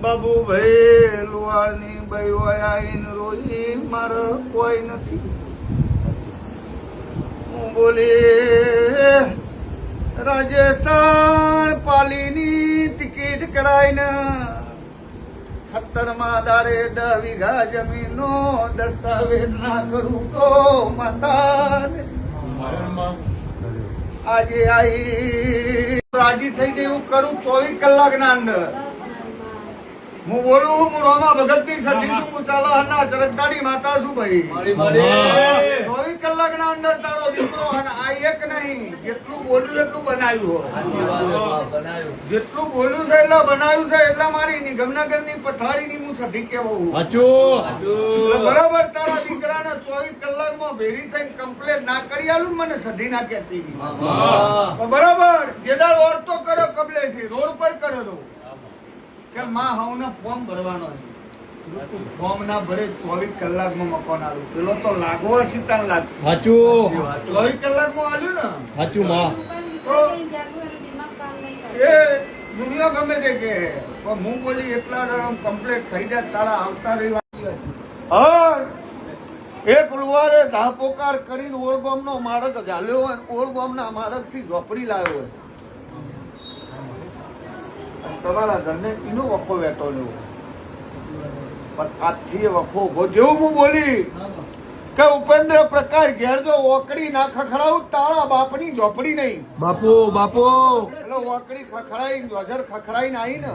બાબુ ભાઈ લુહારની બૈવાઈને રોઈ મારે કોઈ નથી. હું બોલી રાજસ્થાન પાલીની ટિકિટ કરાઈને 17 દારે 10 વીઘા જમીનનો દસ્તાવેજ ના કરું તો માતા આજે આઈ રાજી થઈ ગઈ. હું કરું 24 કલાકના અંદર. હું બોલું હું રોમા ભગતની સદી છું ચાલા ચરકદાડી માતા છું ભાઈ. 24 કલાકના અંદર તારો દીકરો આ એક નહીં, જેટલું બોલ્યું એટલું બનાવ્યું. જેટલું બોલ્યું છે એટલા બનાવ્યું છે. એટલે મારી નિગમનગરની પથારીની હું સદી કહેવું. બરાબર તારા દીકરાને 24 કલાકમાં ભેરી થઈને કમ્પ્લેટ ના કરી આલું મને સદી ના કહેતી. બરાબર જેદાળ ઓળતો કરો કબલે છે રોડ પર કરો તો કે માં હવને ફોર્મ ભરવાનો છે. ફોર્મ ના ભરે 24 કલાકમાં મકાન આલું. પેલો તો લાગવો હશે તાર લાગશે. 24 કલાકમાં આલ્યું ને સાચું માં એ દુનિયા ગમે તે કે હું બોલી એટલા કમ્પ્લીટ થઈ જાય તારા આવતા રવિવાર. એક લુવારે ધાપોકાર કરીને ઓળગોમ નો માર્ગ ચાલ્યો હોય. ઓળગોમ ના માર્ગ થી ઝોપડી લાવ્યો હોય. તમારા ઘરને એનો વખો વેતો લેવો પણ આજથી એ વખો ઉભો. જેવું હું બોલી કે ઉપેન્દ્ર પ્રકાશ ઘેર જો ઓકડી ના ખખડાવું તારા બાપની ઝોપડી નહીં. બાપુ એટલે ઓકડી ખખડાઈ વજર ખખડાઈને આવી ને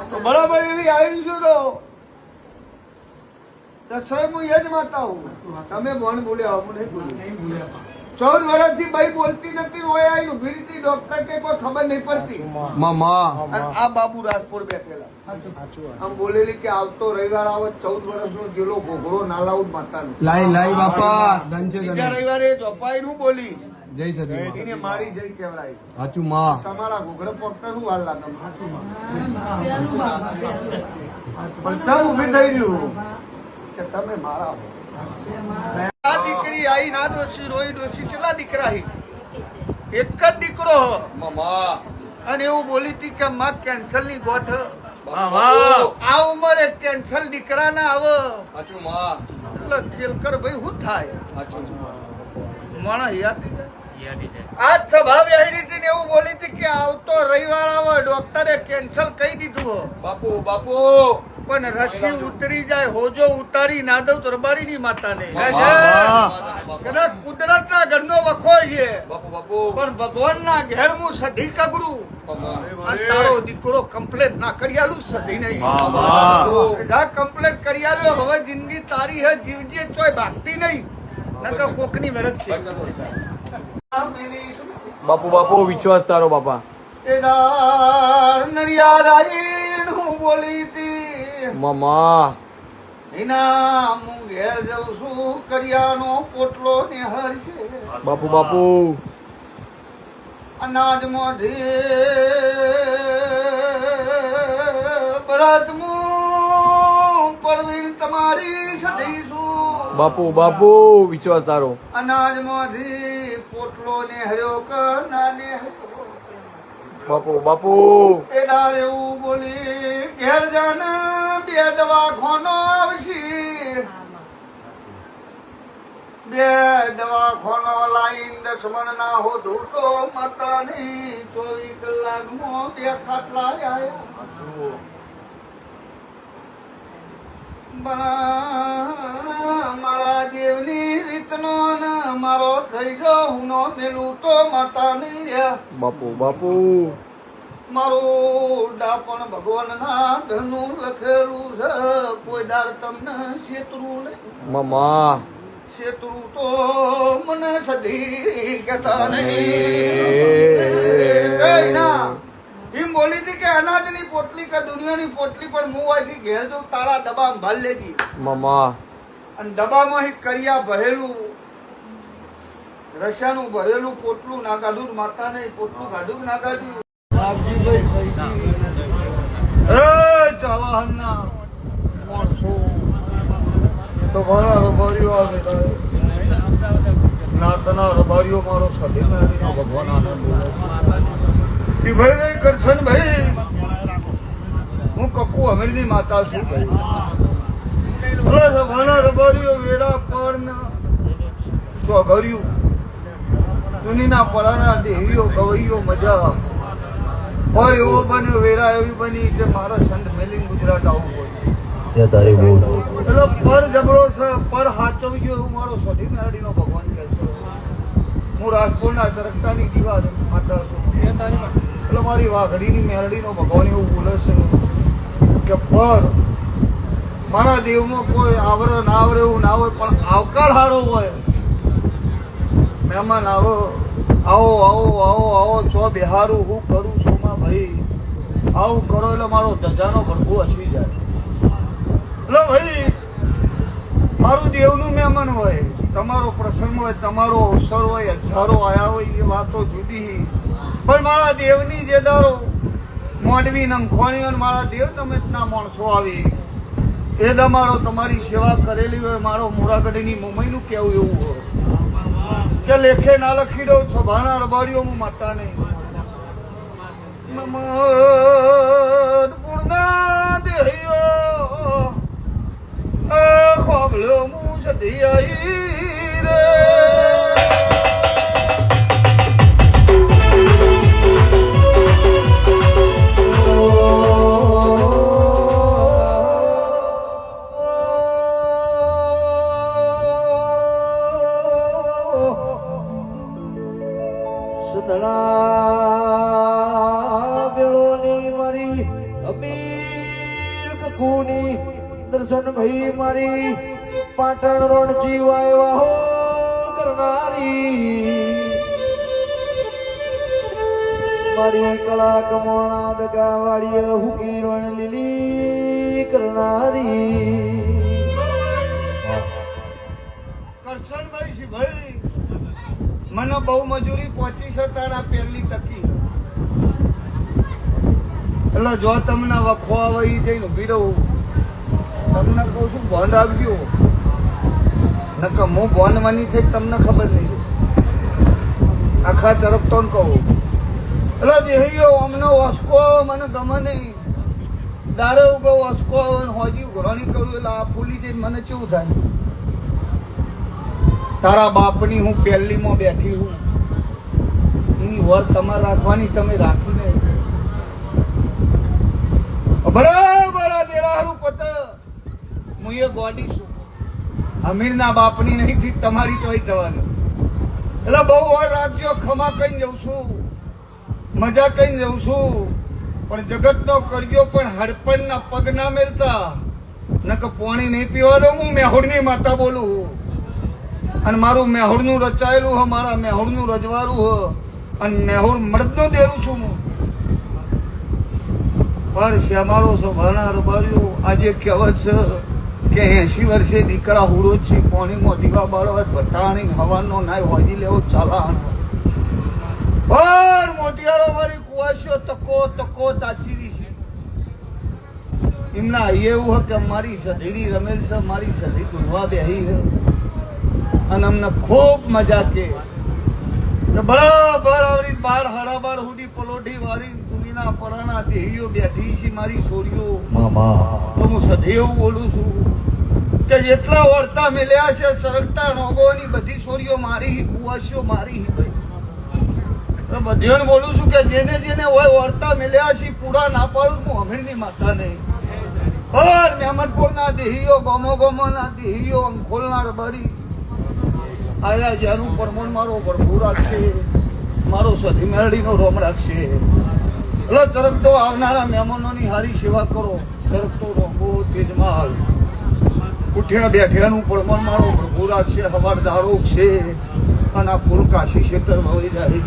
તો બરાબર એવી આવી છું તો રસોઈ હું એ જ માતા હું. તમે બોન બોલ્યા હું નહીં બોલ્યું. 14 વર્ષથી ભાઈ બોલતી નથી. રોય આવી ઉભી રીતી ડોક્ટર કે કોઈ ખબર નહીં પડતી. આ બાબુ રાજપુર બેઠેલા આમ બોલેલી કે આવતો રવિવાર આવે 14 વર્ષનો જેલો ઘોઘરો ના લાવું માતાનું લાઈ બાપા બીજા રવિવારે ચોપાઈ નું બોલી જય સદી મારી જય કેવડાય. સાચું માં તમારા ઘોઘરા પકતા શું વાર લાગે. પણ ઉભી થઈ રહ્યું કે તમે મારા દીકરી આઈ ના ડોસી રોઈ ડોસી ચલા દીકરા એક જ દીકરો અને એવું બોલી હતી કે માં કેન્સર ની ગોઠ આ ઉંમરે કેન્સર દીકરા ના આવે એટલે કેલકર ભાઈ શું થાય માણસ યાદ આજ સભા બેહી હતી ને એવું બોલી હતી કે આવતો રવિવાર આવે ડોક્ટરે કેન્સર કહી દીધું. બાપુ પણ રસી ઉતરી જાય હોજો ઉતારી ના દઉં તો રબારી ની માતા ને કદાચ કુદરત ના ઘરનો વખો છે પણ ભગવાન ના ઘેર હું સધી કગડું. તારો દીકરો કમ્પ્લેટ ના કરી આલું સધી નહીં. કમ્પ્લેટ કરી આલ્યો હવે જિંદગી તારી હે જીવજે ચોય ભાગતી નહીં નકર કોકની મરજ છે. બાપુ વિશ્વાસ તારો બાપા. બોલી હતી મામા એના હું ઘેર જઉં છું કરિયાનો પોટલો નિહળ છે. બાપુ અનાજમાં ભરતમું પરવીણ તમારી સધીશું. બાપુ વિશ્વાસ તારો. અનાજમાંથી પોટલો નેહર્યો કે ના નેહર્યો. બાપુ એના એવું બોલી ઘેર જાન 2 દવાખાનો આવશે. 2 દવાખાનો લાઈન દસમન ના હોધું તો માતા ની 24 કલાકમાં 2 ખાટલા આવ્યા. મારા દેવની રીતનો ને મારો થઈ ગયો હુનો મેલું તો માતા ની. બાપુ મારું ડાપણ ભગવાન ના ધનું લખેલું છે. કોઈ દાડ તમને શેતરું નહીં મામા. શેતરું તો મને સદી કેતા નહીં. એમ બોલી હતી કે અનાજની પોટલી કે દુનિયાની પોટલી પણ હું અહીંથી ઘેર જઉં તારા ડબ્બા ભાલ લેજી મામા. અને ડબ્બામાં કરિયા ભરેલું રશિયાનું ભરેલું પોટલું ના કાઢું માતા ને પોટલું કાઢું ના કાઢ્યું. તમારા રબારીઓ આવે નાતના રબારીઓ મારો સદી ભગવાન આનંદ ભાઈ કરશનભાઈ, હું કક્કુ અમીરની માતા છું ભાઈ. સભાના રબારીઓ વેરા પણ ચોઘર્યું સુનીના પડાના દેવીઓ ગવૈયો મજા પર એવો બન્યો વેરા એવી બની કે મારા સંત મેલિંગ ગુજરાત આવવું પડે. એટલે પર જબરો છે, પર હાચવજો એવું મારો સ્વાધીનાડીનો ભગવાન કહે છે. હું રાજપુરના સરકતાની દીવા માતા છું. એટલે મારી વાઘડીની મેરડીનો ભગવાન એવું બોલે છે કે પર મારા દેવમાં કોઈ આવડે ના આવડે એવું ના હોય, પણ આવકાર સારો હોય. મહેમાન આવો આવો આવો આવો આવો છો બિહારું હું કરું છું માં ભાઈ, આવું કરો એટલે મારો ધજાનો ભડકું અસવી જાય. એટલે ભાઈ મારું દેવનું મહેમાન હોય, તમારો પ્રસંગ હોય, તમારો અવસર હોય, હજારો આયા હોય એ વાતો જુદી, પણ મારા દેવની જે દારો મોડવી નમખોણી અને મારા દેવ તમે ના માણસો આવી એ તમારો તમારી સેવા કરેલી હોય. મારો મોરાગઢની મુંબઈનું કેવું એવું હોય કે લેખે ના લખી દઉં સભાના રબાડીઓ હું માતા નહીં. પૂર્ણા દેહ્યો ખોબલો મું સધી આઈ રે. દર્શન ભાઈ મારી પાટણ રોડ જીવાય વાહો કરનારી મારી કળા કમોણા દગા વાળી હુકી રોણ લીલી કરનારી. કરશનભાઈ છે ભાઈ, મને બહુ મજૂરી પહોંચી છે તારા પહેલી તકી. એટલે જો તમને વખો આવે એ જઈને ઉભી રહું. તમને કહું છું બોન્ડ આવજો, નકર હું બોન્ડ માની થઈ તમને ખબર નહીં. આખા તરફ તો કહું એટલે દેહીઓ અમને ઓસ્કો આવે મને ગમે નહીં. દારે ઉગો ઓસ્કો આવે હોજી ઘોરણી કરું એટલે આ ફૂલી જઈને મને કેવું થાય. તારા બાપની હું પહેલીમાં બેઠી હું, એની વર તમારે રાખવાની તમે રાખીને બરાબર આ દેરારું પત હું એ ગોડી છું. અમીરના બાપની નહીં થી તમારી ચોઈ થવાનું. એટલે બહુ વાર રાખજો. ખમા કઈ જઉં છું, મજા કઈ જઉં છું, પણ જગતનો કરજો પણ હડપણના પગ ના મેલતા. નકર પાણી નહીં પીવાનું. હું મેહોડની માતા બોલું અને મારું મેહોડનું રચાયેલું હ, મારા મેહોડનું રજવાડું હ અને મેહોડ મળદનું દેરું છું હું. પણ શ્યામારો સભાના રબારીઓ આજે કહેવત છે કે 80 વર્ષે દીકરા હુડો છે પાણીમાં દીવા બાળવા ભટાણી હવાનો નાય હોજી લેવો ચાલાણ. પણ મોટિયારો મારી કુવાસીઓ તકો તકો તાચીરી છે. એમના એવું કે મારી સધીરી રમેલ છે, મારી સધી દુધવા બેહી છે અને અમને ખૂબ મજા કે બરાબર આવડી 12 સુધી પલોઠી વાળી દુનિયાના પરાના દેહીઓ બેઠી છે મારી છોરીઓ. તો હું સધી એવું બોલું છું કે જેટલા વર્તા મિલ્યા છે સરગતા રોગોની બધી છોરીઓ મારી, કુવાસીઓ મારી. બધીઓને બોલું છું કે જેને જેને હોય વર્તા મિલ્યા છે પૂરા ના પાડું હું અમીરની માતા નહીં. પર મહેમદપુરના દેહીઓ, ગોમો ગોમોના દેહીઓ, અંખોલના રબારી આયા જેનું પરમણ મારો ભરપૂર રાખશે, મારો સધી મેરડીનો રોમ રાખશે. એટલે તરકતો આવનારા મહેમાનોની હારી સેવા કરો. તરકતો રોગો તેજમાલ ઉઠ્યા બેઠ્યાનું પરમણ મારો ભરપૂર રાખશે. હવારદારો છે અને આ ફૂલ કાશી ક્ષેત્ર વળી જાય.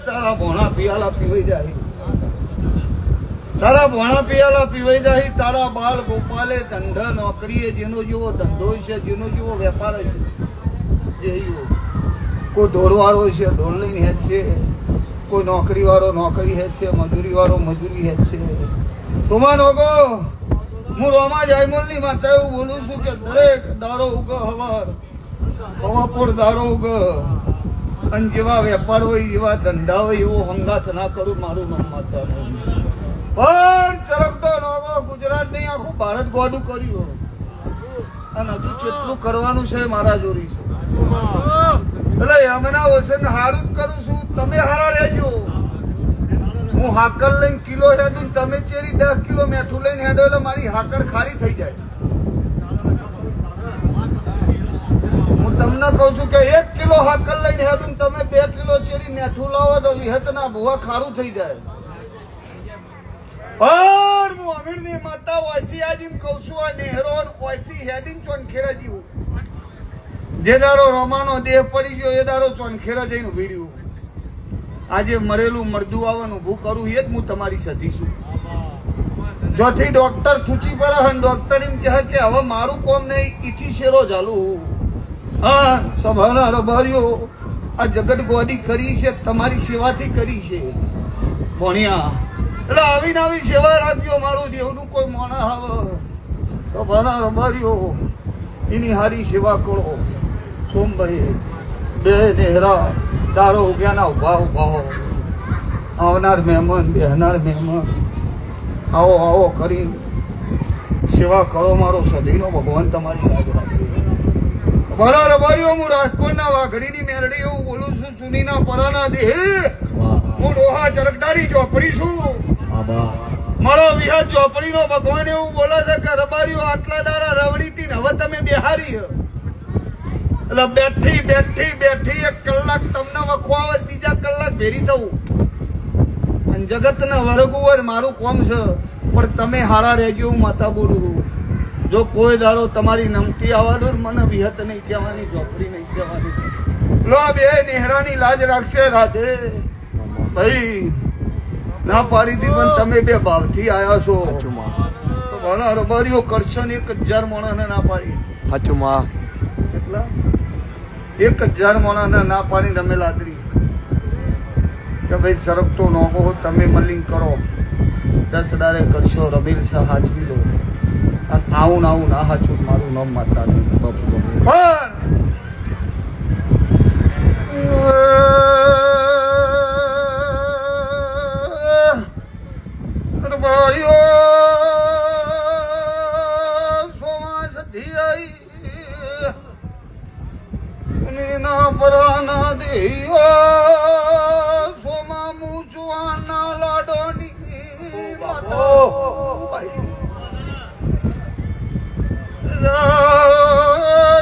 તારા ભોણા પિયાલા પીવાઈ જાય, તારા ભોણા પિયાલા પીવાઈ જાય. તારા બાલ ગોપાલે ધંધા નોકરીએ જેનો જેવો ધંધો છે, જેનો જેવો વેપાર છે, કોઈ ઢોરવાળો છે ઢોર લઈને હેત છે, કોઈ નોકરી વાળો નોકરી હેત છે, મજૂરી વાળો મજૂરી હેત છે. સુમા નોગો હું રોમા જાયમોલની માતા એવું બોલું છું કે દરેક દારો ઉગ હવાર હવાપોર દારો ઉગ અને જેવા વેપાર હોય એવા ધંધા હોય એવો હંગાત ના કરું મારું નામ માતા પણ ચરકતો નોગો ગુજરાત નહીં આખું ભારત ગોડું કર્યું અને હજુ કેટલું કરવાનું છે મારા જોડી છે એટલે હમણાં વસન હારું જ કરું છું તમે હારા રહેજો હું હાકર લઈને કિલો હેડું તમે ચેરી 10 કિલો મેઠું લઈને હેડો એટલે મારી હાકર ખાલી થઈ જાય હું તમને કહું છું કે 1 કિલો હાકર લઈને હેડું તમે 2 કિલો ચેરી મેઠું લાવો તો વિહતના ભૂવા ખારું થઈ જાય પણ હું અમીરની માતા વાંચી આજે કહું છું આ નેહરો વાંચી હેડિંગ ચોનખેરા જેવું જે દાડો રોમાનો દેહ પડી ગયો એ દાડો ચોનખેરા જઈને ભીડ્યું આજે મરેલું મરદું આવવાનું ઊભું કરું એ જ હું તમારી સધી છું જોથી ડોક્ટર સૂચી પડે અને ડોક્ટર એમ કહે કે હવે મારું કોમ નહીં ઈથી શેરો ચાલુ હા સભાના રબારીઓ આ જગત ગોદી કરી છે તમારી સેવાથી કરી છે ભણ્યા એટલે આવી આવી સેવા રાખજો મારું દેવનું કોઈ મોણા આવે સભાના રબારીઓ એની હારી સેવા કરો સોમભાઈ બે નેહરા તારો ઉગ્યાના ઉભા ઉભા આવનાર મહેમાન બેહનાર મહેમાન આવો આવો કરી સેવા કરો મારો સદીનો ભગવાન તમારી લાજ રાખે મારા રબારીઓ હું રાજકોટના વાઘડીની મેરડી એવું બોલું છું સુનીના પરાના દેહ હું ડોહા ચરકદારી ચોપડી છું મારો વિહાર ચોપડીનો ભગવાન એવું બોલે છે કે રબારીઓ આટલા દાડા રવડીથી ને હવે તમે બેહારી એટલે બેઠી 1 કલાક તમને વખવાવે બીજા કલાક ભેરી થવું અને જગતને વળગવું હોય મારું કોમ છે પણ તમે હારા રહેજો હું માતા બોલું જો કોઈ દાડો તમારી નમતી આવવાનું મને વિહત નહીં કહેવાની ચોપડી નહીં કહેવાની લો બે નેહરાની લાજ રાખશે રાધે ભાઈ ના પાડી દી પણ તમે બે ભાવથી આવ્યા છો ઘણા રબારીઓ કરશો ને 1000 માણસને ના પાડી હાચુમાં કેટલા 1000 માણસને ના પાડી તમે લાદરી કે ભાઈ સરકતો નોકો તમે મલિંગ કરો 10 દાડે કરશો રબીલ શાહ હાચવી લો અને આવું ના હાચું મારું નામ માતા નહીં પણ ભાઈઓ સોમા સધી આઈ ના પરાના દેવો સોમા મૂચવાના લાડોની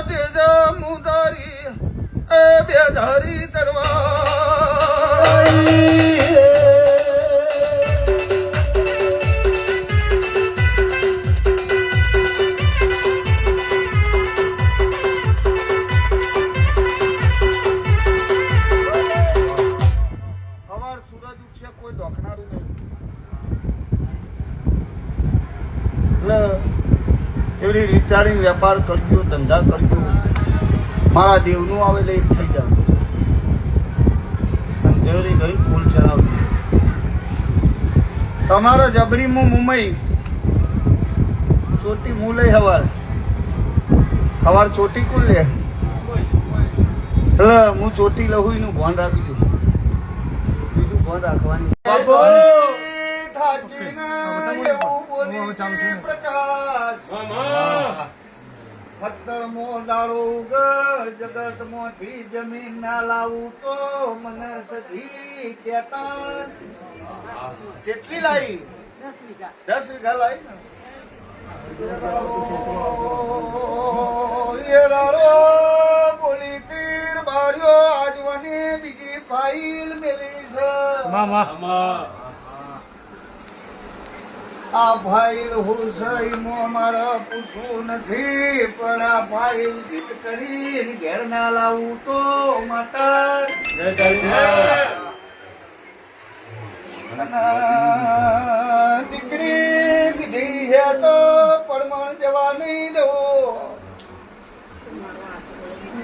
દેજા મુદારી એ બેધારી તરવારી એવી વિચારી વેપાર કરજો ધંધા કરજો મારા દેવનું આવે એટલે એક થઈ જાય દેવરી ગઈ ફૂલ ચલાવજો તમારા જબરી મુંબઈ ચોટી મું લઈ હવાર ચોટી કુલ લે એટલે હું ચોટી લઉં એનું ભાન રાખજો બીજું ભાન રાખવાની જગત મોથી જમીન ના લાવું તો મને સધી કેતા કેટલી લાવી 10 વીઘા લાવી બોલી તીર બાર્યો આજવાની બીજી ફાઇલ મેલી છે આ ફાઇલ હુસૈન મારા પૂછવું નથી પણ આ ફાઇલ જીત કરીને ઘેર ના લાવું તો માતા દીકરી દીધી હે તો પરમણ જવા નહીં દો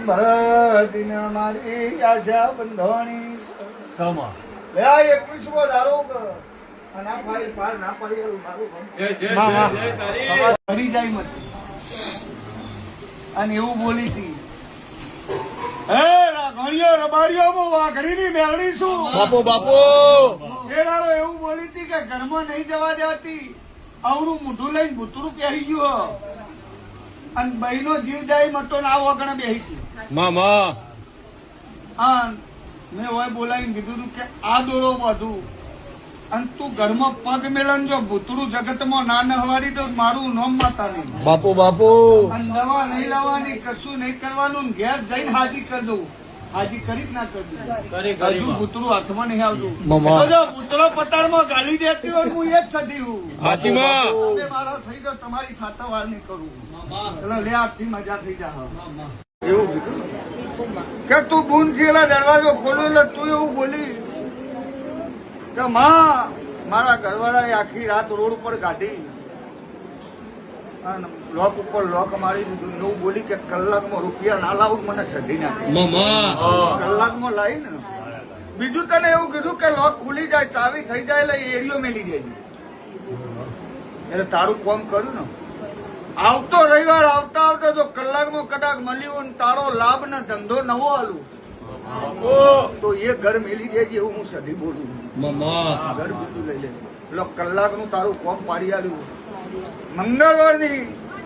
ભરતીને મારી આશા બંધોણી લે 21મો ધારો અને એવું બોલી હતી હે રાઘવ મણિયો રબારીઓમાં વાઘડીની મેળડી છું બાપુ બાપુ એ દાડો એવું બોલી હતી કે ઘરમાં નહીં જવા દેતી આવડું મોઢું લઈને ભૂતરું પહેરી ગયું અને બહેનો જીવ જાય મટો ના વગણે બેહી ગઈ મામા હા મેં હોય બોલાવીને કીધું હતું કે આ દોડો બધું અને તું ઘરમાં પગ મેલન જો ભૂતરું જગતમાં ના નહવારી તો મારું નામ માતા નહીં બાપુ બાપુ અને દવા નહીં લાવવાની કશું નહીં કરવાનું ને ઘેર જઈને હાજી કરી દઉં હાજી કરી જ ના કરી હજુ ભૂતરું હાથમાં નહીં આવતું મામા. તો જો ભૂતરો પતાળમાં ગાલી દેતી હોય હું એ જ સધી હું હાચીમાં. તમે મારા થઈ ગયો તમારી ખાતા વાર નહીં કરું એટલે લે આજથી મજા થઈ જા એવું કીધું કે તું બૂન થયેલા દરવાજો ખોલો એટલે તું એવું બોલી કે માં મારા ઘરવાળાએ આખી રાત રોડ ઉપર કાઢી અને લોક ઉપર લોક મારી દીધું એવું બોલી કે કલાકમાં રૂપિયા ના લાવું મને સધી નાખે કલાકમાં લાવી ને બીજું તને એવું કીધું કે લોક ખુલી જાય ચાવી થઈ જાય એટલે એરિયો મેલી જાય એટલે તારું કોમ કર્યું ને આવતો રવિવાર આવતા આવતા જો કલાકમાં કદાચ મળ્યું ને તારો લાભ ને ધંધો નવો આલું તો એ ઘર મેલી જાય એવું હું સધી બોલું ઘર બીજું લઈ લે એટલે કલાકનું તારું કોમ પાડી આલ્યું મંગળવારની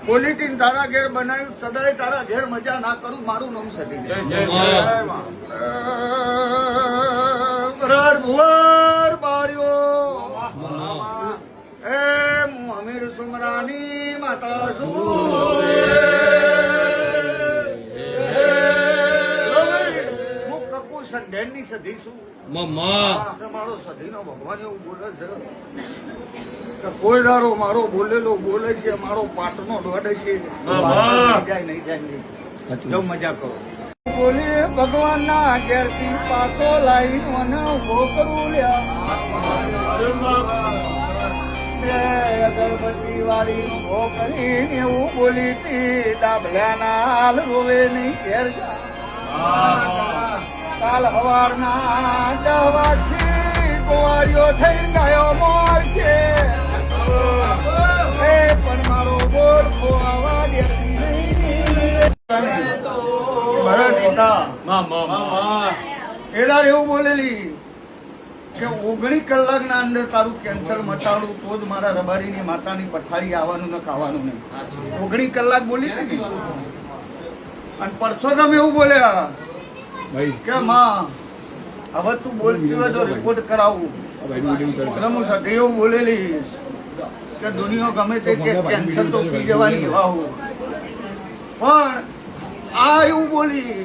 પોલીટીન તારા ઘેર બનાવ્યું સદાય તારા ઘેર મજા ના કરું મારું નામ સધી ભુવર બાર્યો એ હું અમીર સુમરાની માતા છું હું કકુ સંધેન ની સધી છું મારો સધી નો ભગવાન એવું બોલે છે કે કોઈ દારો મારો બોલેલો બોલે છે મારો પાટનો દોડે છે જાય નહીં જાય જો મજા કરો બોલીએ ભગવાન ના ઘેર થી પાછો લાઈન મને ઉભો કરું અગરબત્તી વાળી ઉભો કરીને એવું બોલી હતી ડાબલા નાલ રોવે નહીં ઘેર કાલ હવારના દવાથી ગોવાળીઓ થઈ ગયો મોર છે એ પણ મારો બોલ ખોવા દેતી નહીં એલા એવું બોલેલી કે 19 કલાકના અંદર તારું કેન્સર મટાડું તો જ મારા રબારીની માતાની પથારી આવવાનું ને ખાવાનું નહીં 19 કલાક બોલી હતી અને પરસોત્તમ એવું બોલ્યા કે માં હવે તું બોલતી હોય તો રિપોર્ટ કરાવું એટલે હું સધી એવું બોલેલી કે દુનિયા ગમે તે કે કેન્સર તો પી જવાની એવા હું પણ આ એવું બોલી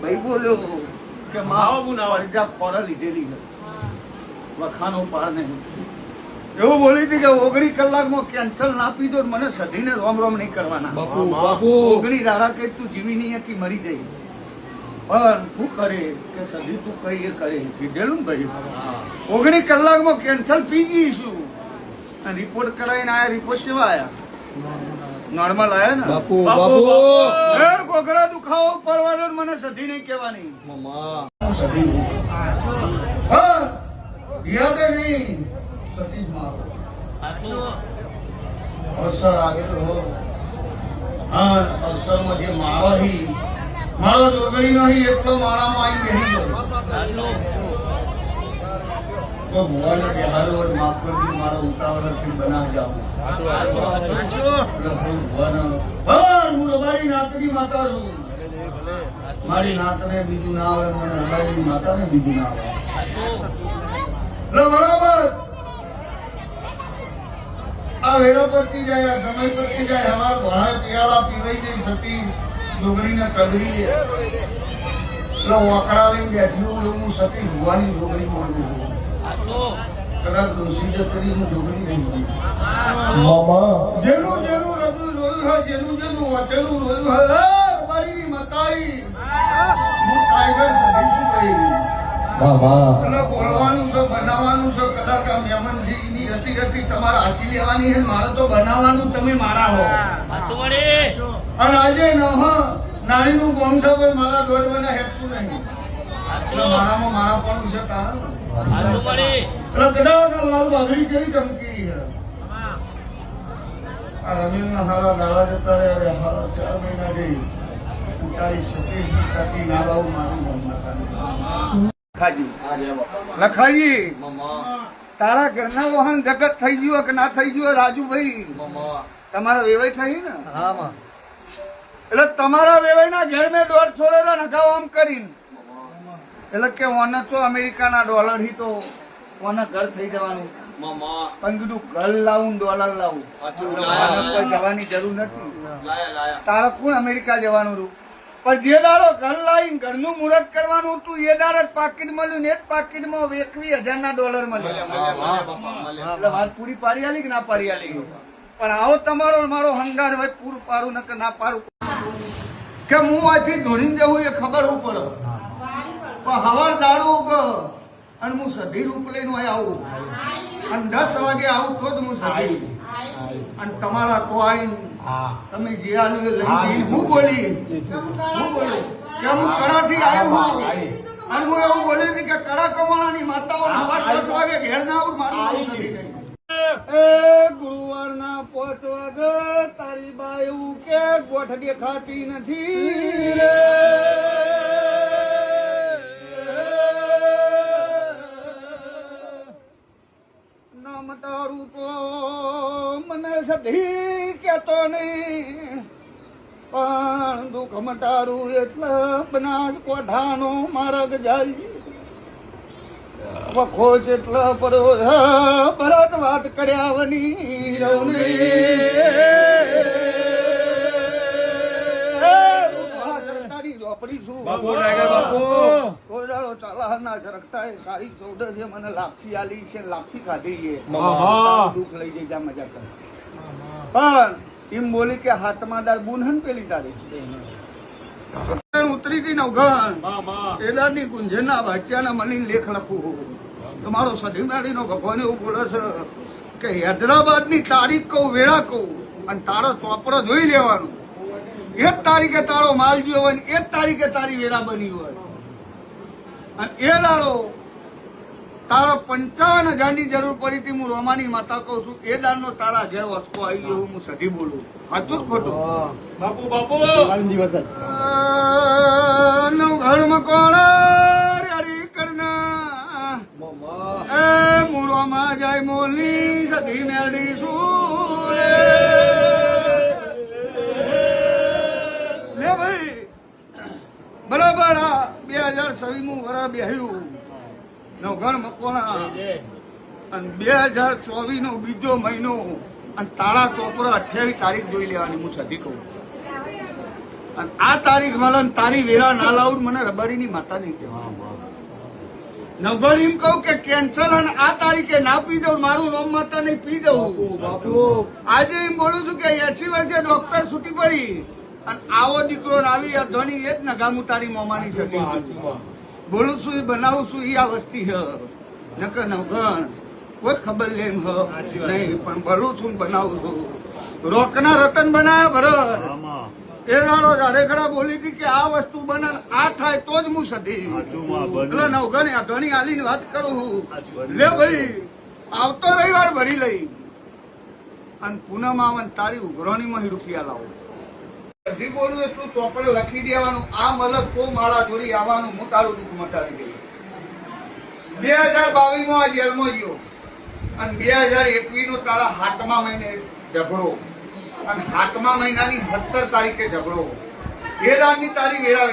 ભાઈ બોલ્યો કે માજા ખોરા લીધેલી છે વખાનો પાર નહીં એવું બોલી હતી કે 19 કલાકમાં કેન્સર ના પીધો મને સધીને રોમ રોમ નહીં કરવાના 19 દાડા કે તું જીવી નહીં હતી મરી જઈ પણ શું કરે કે સધી તું કઈ એ કરે કીધેલું ને ભાઈ 19 કલાકમાં કેન્સર પી જઈશું અને રિપોર્ટ કરાવીને આયા રિપોર્ટ કેવા આયા નોર્મલ આયા ને બાપુ બાપુ કોકરા દુખાવો પડવાનો મને સધી નહીં કહેવાની સધી હા યાદ નહીં સતી જ મારો અવસર આગળ હા અવસરમાં જે મારો હી મારો જોગણી નહીં એટલો મારામાં આવી ગઈ તો ભુવાને કહેવાલો માફ કરજો મારા ઉતાવળથી બનાવી જાઉં હું રબારી નાતની માતા છું મારી નાતને બીજું ના આવે મને રબારીની માતાને બીજું ના આવે બરાબર આ વેળો પતી જાય સમય પતી જાય અમાર ભણાય પિયાલા પીવાઈ જઈ સતી જોગણીને કગરી વાકડા લઈને બેઠ્યું હું સતી ભુવાની જોગણી મળું કદાચ દોષી જતરી હું જોગણી નહીં જેનું જેનું રજુ રોયું હોય જેનું જેનું વટેલું રોયું હોય મારી મતાઈ હું ટાઈગર સધી શું કહી એટલે બોલવાનું છે બનાવવાનું છે કદાચ આ મેમનજી ની હતી હતી તમારે હાસી લેવાની છે મારે તો બનાવવાનું તમે મારા હો અને આજે નાની નું બોમ છે પણ મારા દોડવાના હેતું નહીં એટલે મારામાં મારા પણ છે કારણ એટલે કદાચ લાલ બાગડી કેવી ચમકી છે આ રમીલ ના હારા દાડા જતા રહ્યા હારા 4 મહિના ગઈ તારી સતીશની પ્રતિ ના લાવું મારું નામ માતાનું. લખાજી તારા ઘરના વાહન જગત થઈ ગયું કે ના થઈ ગયું રાજુભાઈ તમારા વેવાઈ થઈ ને એટલે તમારા વેવાઈ ના ઘેર મેં દોઢ છોડેલા નખાવ આમ કરીને એટલે કે ઓને તો અમેરિકાના ડોલર થી તો ઓને ઘર થઈ જવાનું પણ કીધું ઘર લાવું ડોલર લાવું કોઈ જવાની જરૂર નથી તારા કોણ અમેરિકા જવાનું રૂ પણ જે દાડો ઘર લાવીને ઘરનું મુહૂર્ત કરવાનું હતું એ દાડે જ પાકીટ મળ્યું ને એ જ પાકીટમાં $21,000 મળ્યા એટલે વાત પૂરી પાડી આલી કે ના પાડી આલી પણ આવો તમારો મારો હંગાર હોય પૂરું પાડું ન કે ના પાડું કે હું અહીંથી ધોળીને જવું એ ખબર પડે પણ હવાર દારૂ ઉગ અને હું સધી રૂપ લઈને અહીં આવું અને 10 વાગે આવું તો જ હું સધી અને તમારા તો આવીને તમે જે આલ્યું એ લઈ હું બોલી કે હું કડાથી આવ્યો હું અને હું એવું બોલી હતી કે કડા કમાણાની માતાઓ 10 વાગે ઘેર ના આવું મારું સધી ગઈ એ ગુરુવારના 5 વાગે તારી બા એવું કે ગોઠ દેખાતી નથી રે નામ તારું તો મને સધી કેતો નહીં પણ દુઃખ મટારું એટલે બનાસ કોઠાનો માર્ગ જાય વખો જેટલા પડો ભરત વાત કર્યા વની રવને તારી રોપડી છું કોરડાળો ચાલાહરના સરકતા એ સારી સૌદે છે મને લાપસી આલી છે લાપસી ખાધી છે દુઃખ લઈ જઈ જા મજા કર પણ એમ બોલી કે હાથમાં દાર બુનહન પેલી તારી ઉતરી ગઈ નવઘણ એદાની ગુંજના વાચ્યાના મની લેખ લખું તમારો સધીમાડીનો ભગવાન એવું બોલે છે કે હૈદરાબાદની તારીખ કહું વેળા કહું અને તારો ચોપડો જોઈ લેવાનું એ જ તારીખે તારો માલ ગયો હોય ને એ જ તારીખે તારી વેરા બની હોય અને એ દાડો તારો 55,000 જરૂર પડી હતી હું રોમાની માતા કહું છું એ દાડનો તારા ઘેર વચકો આવી ગયો હું સધી બોલું સાચું જ ખોટું દિવસ નવઘરમાં કોણ હરી કરના એ મૂળોમાં જાય મોલી સધી મેળી શું લે ભાઈ બરાબર આ 2026 વર્ષ બેહ્યું નવઘણ મકોણા અને 2024 નો બીજો મહિનો અને તાળા ચોપડો 28 તારીખ જોઈ લેવાની હું સધી કહું અને આ તારીખ મળે તારી વેરા ના લાવું મને રબારીની માતા નહીં કહેવા નવઘણ એમ કહું કે કેન્સર અને આ તારીખે ના પી દઉં મારું નામ માતા નહીં પી દઉં આજે એમ બોલું છું કે 80 વર્ષે ડોક્ટર છૂટી પડી અને આવો દીકરો આવી આ ધણી એ જ નગામું તારી મોમાની સધી બોલું છું એ બનાવું છું એ આ વસ્તી હ નકર નવઘણ કોઈ ખબર લે એમ નહીં પણ ભરું છું બનાવું છું રોકના રતન બનાયા ભરત એ દાડો જાડેખડા બોલી હતી કે આ વસ્તુ બને આ થાય તો જ હું સધી એટલે નવઘણ આ ધણી આલીની વાત કરું લે ભાઈ આવતો રવિવાર ભરી લઈ અને પૂનમ આવે તારી ઉઘરાણીમાં રૂપિયા લાવો બધી બોલું એટલું ચોપડે લખી દેવાનું આ મલક કો મારા જોડી આવવાનું હું તારું દુઃખ મટાડી દઈ 2022 માં આ જેલમાં ગયો અને 2021 નો તારા 7મા મહિને ઝઘડો અને 7મા મહિનાની 17 તારીખે ઝઘડો એ દારની તારી વેરા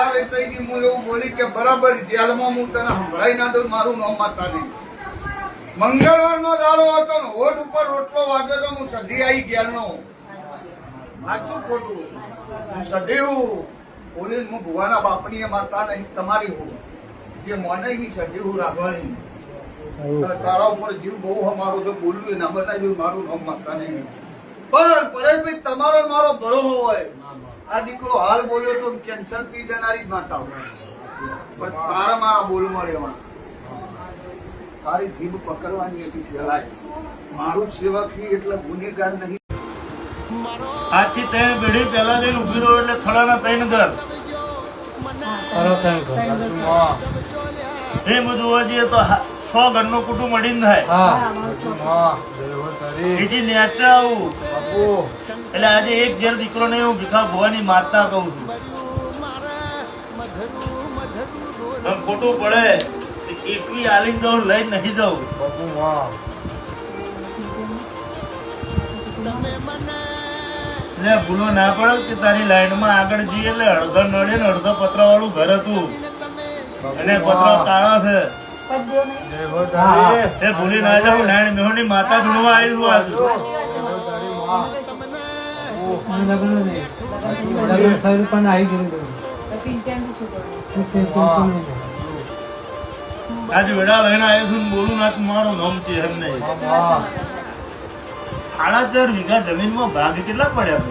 વેચાઈ ગઈ હું એવું બોલી કે બરાબર જેલમાં હું તને સંભળાઈ ના દઉં મારું નામ માતા નહીં મંગળવારનો દાડો હતો ને હોઠ ઉપર રોટલો વાગ્યો તો હું સધી આવી ગયેલનો સાચું ખોટું હું સધી હું બોલી હું ભુવાના બાપની માતા નહીં તમારી હું જે મોનની સધી હું રાખવાની તારા ઉપર જીવ બહુ અમારો જો બોલ્યું ના બતાવ્યું મારું નામ માતા નહીં પણ પરેશભાઈ તમારો મારો ભરો હોય આ દીકરો હાલ બોલ્યો તો કેન્સર પી જનારી જ માતા હોય પણ તારા મારા બોલમાં રહેવાનું તારી જીભ પકડવાની હતી પેલા મારું સેવક એટલે ગુનેગાર નહીં આજથી 3 પેઢી પહેલા જઈને ઉભી રહ્યો એટલે થડાના 3 ઘર એમ જોવા જઈએ તો છ ઘરનું કુટુંબ મળીને થાય હા એથી નેચા આવું એટલે આજે એક ઘેર દીકરો ને હું ભીખા ભવાની મારતા કહું છું આમ ખોટું પડે એકવી આલીને જાઉં લઈને નહીં જાઉં એટલે ભૂલો ના પડે કે તારી લાઈનમાં આગળ જઈએ એટલે અડધો નડે ને અડધો પતરા વાળું ઘર હતું અને પતરા કાળા છે એ ભૂલી ના જાઉં નારાયણ મેહોની માતા ધૂણવા આવ્યું આજ આજ વેડા લઈને આવ્યો છું ને બોલું ના તો મારો નામ છે એમ નહીં 4.5 વીઘા જમીનમાં ભાગ કેટલા પડ્યા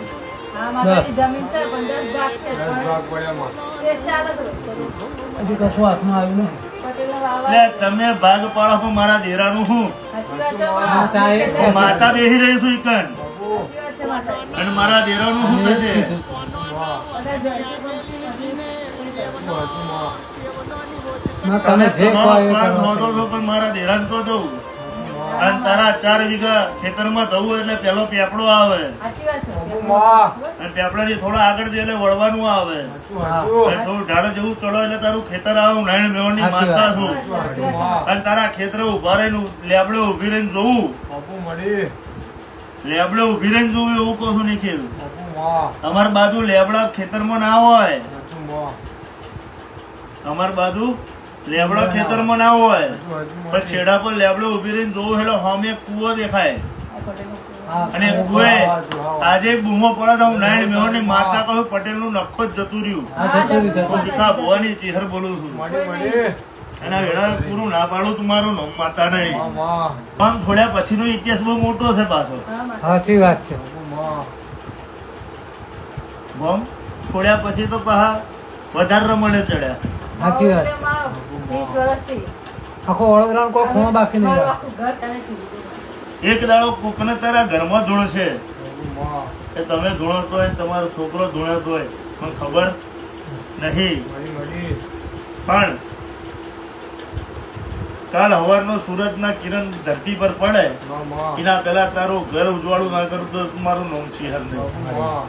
ભાઈ જમીન છે પણ 10 ભાગ છે તે ચાલે હજી કશું હાથમાં આવ્યું નહીં પટેલના વાવા એટલે તમે ભાગ પાડો તો મારા દેરાનું શું સાચી વાત છે હું માતા બેસી રહી છું ઈકન સાચી વાત છે માતા અને મારા દેરાનું શું થશે બધા જોઈશે તમે જે કહો એ તમારો કરો. પ્લાન હોતો તો પણ મારા દેરાન તો જવું અને તારા 4 વીઘા ખેતરમાં જવું એટલે પેલો પેપડો આવે સાચી વાત છે અને પેપડાથી થોડા આગળ જઈએ એટલે વળવાનું આવે અને થોડું ઢાળ જેવું ચડો એટલે તારું ખેતર આવે નારાયણ મેહોની સાચી માતા વાત. છું અને તારા ખેતરે ઉભા રહીને લેબડે ઉભી રહીને જોવું લેબડે ઉભી રહીને જોવું એવું કહું છું નિખિલ અમાર બાજુ લેબડા ખેતરમાં ના હોય અમાર બાજુ લેબડા ખેતરમાં ના હોય પણ છેડા પર લેબડો ઉભી રહીને જોવું એટલે સામે કૂવો દેખાય અને કુએ આજે બૂમો પડે તો હું નારાયણ મેહોની માતા કહું પટેલ નું નખો જ જતું રહ્યું હું ભીખા ભવાની ચીહર બોલું છું એના વેળા પૂરું ના પાડું તમારું નામ માતા નહીં આમ છોડ્યા પછીનો ઇતિહાસ બહુ મોટો છે પાછો સાચી વાત છે બોમ છોડ્યા પછી તો પાછા વધારે રમણે ચડ્યા સાચી વાત છે 30 વર્ષથી આખો વડોદરા કોઈ ખૂણો બાકી નહીં રહ્યો. આખું ઘર તને સીધું એક દાડો કોકને તારા ઘરમાં ધૂણશે એ તમે ધૂણતો હોય તમારો છોકરો ધૂણતો હોય મને ખબર નહીં પણ કાલ સવારનો સૂરજના કિરણ ધરતી પર પડે એના પહેલા તારું ઘર ઉજવાળું ના કરું તો મારું નામ ચિહર નહીં હા